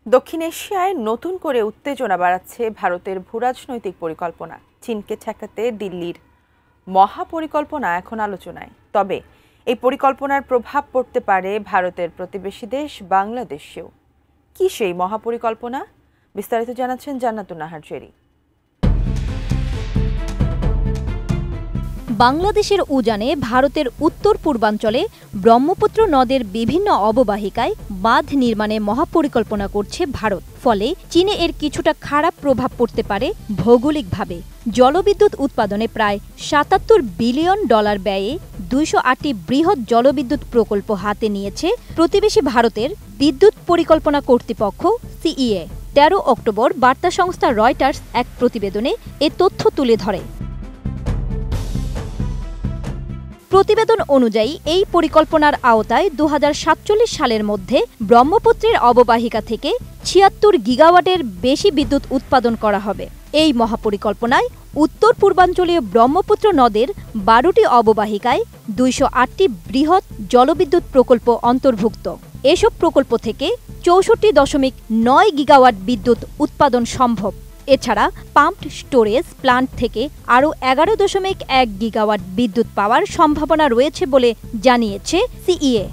দক্ষিণ এশিয়ায় নতুন করে উত্তেজনা বাড়াচ্ছে ভারতের ভূরাজনৈতিক পরিকল্পনা। চীনকে ঠেকাতে দিল্লির মহাপরিকল্পনা এখন আলোচনায়। তবে এই পরিকল্পনার প্রভাব পড়তে পারে ভারতের প্রতিবেশী দেশ বাংলাদেশেও। কি সেই মহাপরিকল্পনা? বিস্তারিত জানাচ্ছেন জান্নাতুন নাহার জেরি। বাংলাদেশের উজানে ভারতের উত্তর পূর্বাঞ্চলে ব্রহ্মপুত্র নদের বিভিন্ন অববাহিকায় বাঁধ নির্মাণে মহাপরিকল্পনা করছে ভারত। ফলে চীনে এর কিছুটা খারাপ প্রভাব পড়তে পারে ভৌগোলিকভাবে। জলবিদ্যুৎ উৎপাদনে প্রায় $৭৭ বিলিয়ন ব্যয়ে ২০৮টি বৃহৎ জলবিদ্যুৎ প্রকল্প হাতে নিয়েছে প্রতিবেশী ভারতের বিদ্যুৎ পরিকল্পনা কর্তৃপক্ষ সিইএ। ১৩ অক্টোবর বার্তা সংস্থা রয়টার্স এক প্রতিবেদনে এ তথ্য তুলে ধরে। প্রতিবেদন অনুযায়ী এই পরিকল্পনার আওতায় ২০৪৭ সালের মধ্যে ব্রহ্মপুত্রের অববাহিকা থেকে ৭৬ গিগাওয়াটের বেশি বিদ্যুৎ উৎপাদন করা হবে। এই মহাপরিকল্পনায় উত্তর পূর্বাঞ্চলীয় ব্রহ্মপুত্র নদের ১২টি অববাহিকায় ২০৮টি বৃহৎ জলবিদ্যুৎ প্রকল্প অন্তর্ভুক্ত। এসব প্রকল্প থেকে ৬৪.৯ গিগাওয়াট বিদ্যুৎ উৎপাদন সম্ভব। এছাড়া পাম্পড স্টোরেজ প্লান্ট থেকে আরও ১১.১ গিগাওয়াট বিদ্যুৎ পাওয়ার সম্ভাবনা রয়েছে বলে জানিয়েছে সিইএ।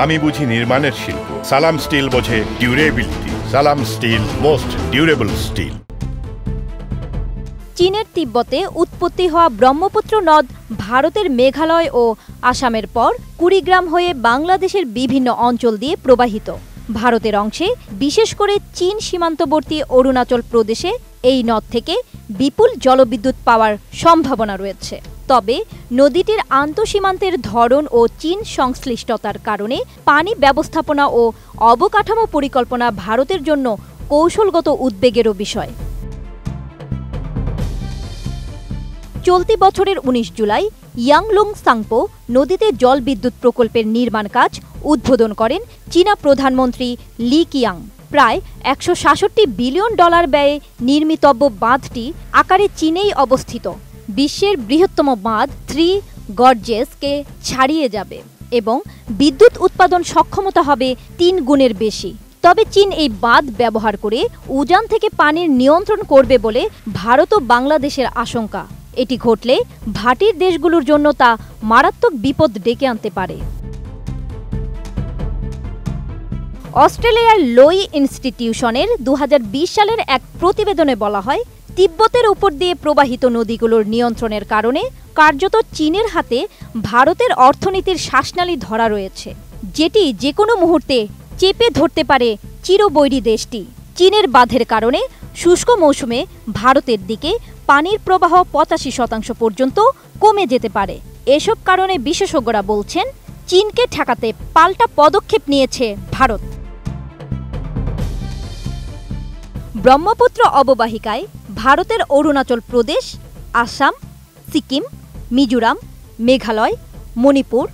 আমি বুঝি নির্মাণের শিল্প, সালাম স্টিল বোঝে ডিউরেবিলিটি। সালাম স্টিল, মোস্ট ডিউরেবল স্টিল। চীনের তিব্বতে উৎপত্তি হওয়া ব্রহ্মপুত্র নদ ভারতের মেঘালয় ও আসামের পর কুড়িগ্রাম হয়ে বাংলাদেশের বিভিন্ন অঞ্চল দিয়ে প্রবাহিত। ভারতের অংশে, বিশেষ করে চীন সীমান্তবর্তী অরুণাচল প্রদেশে এই নদ থেকে বিপুল জলবিদ্যুৎ পাওয়ার সম্ভাবনা রয়েছে। তবে নদীটির আন্তঃসীমান্তের ধরন ও চীন সংশ্লিষ্টতার কারণে পানি ব্যবস্থাপনা ও অবকাঠামো পরিকল্পনা ভারতের জন্য কৌশলগত উদ্বেগেরও বিষয়। চলতি বছরের ১৯ জুলাই ইয়াংলুং সাংপো নদীতে জলবিদ্যুৎ প্রকল্পের নির্মাণ কাজ উদ্বোধন করেন চীনা প্রধানমন্ত্রী লি কিয়াং। প্রায় $১৬৭ বিলিয়ন ব্যয়ে নির্মিতব্য বাঁধটি আকারে চীনেই অবস্থিত। বিশ্বের বৃহত্তম বাঁধ 3 গর্জেসকে ছাড়িয়ে যাবে এবং বিদ্যুৎ উৎপাদন সক্ষমতা হবে ৩ গুণের বেশি। তবে চীন এই বাঁধ ব্যবহার করে উজান থেকে পানির নিয়ন্ত্রণ করবে বলে ভারত ও বাংলাদেশের আশঙ্কা। এটি ঘটলে ভাটির দেশগুলোর জন্য তা মারাত্মক বিপদ ডেকে আনতে পারে। অস্ট্রেলিয়ার লোই ইনস্টিটিউশনের ২০২০ সালের এক প্রতিবেদনে বলা হয়, তিব্বতের উপর দিয়ে প্রবাহিত নদীগুলোর নিয়ন্ত্রণের কারণে কার্যত চীনের হাতে ভারতের অর্থনীতির শ্বাসনালী ধরা রয়েছে, যেটি যে কোনো মুহূর্তে চেপে ধরতে পারে চিরবৈরী দেশটি। চীনের বাঁধের কারণে শুষ্ক মৌসুমে ভারতের দিকে পানির প্রবাহ ৮৫% পর্যন্ত কমে যেতে পারে। এসব কারণে বিশেষজ্ঞরা বলছেন, চীনকে ঠেকাতে পাল্টা পদক্ষেপ নিয়েছে ভারত। ব্রহ্মপুত্র অববাহিকায় ভারতের অরুণাচল প্রদেশ, আসাম, সিকিম, মিজোরাম, মেঘালয়, মণিপুর,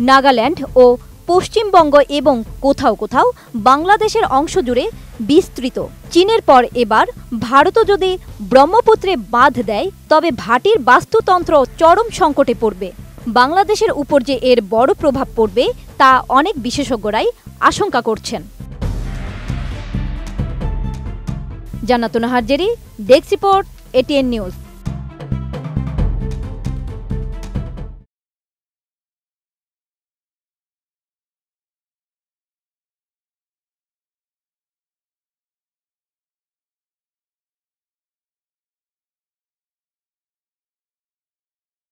নাগাল্যান্ড ও পশ্চিমবঙ্গ এবং কোথাও কোথাও বাংলাদেশের অংশ জুড়ে বিস্তৃত। চীনের পর এবার ভারতও যদি ব্রহ্মপুত্রে বাঁধ দেয়, তবে ভাটির বাস্তুতন্ত্র চরম সংকটে পড়বে। বাংলাদেশের উপর যে এর বড় প্রভাব পড়বে তা অনেক বিশেষজ্ঞরাই আশঙ্কা করছেন। জান্নাতুন Nahar Jerry, desk report, ATN news.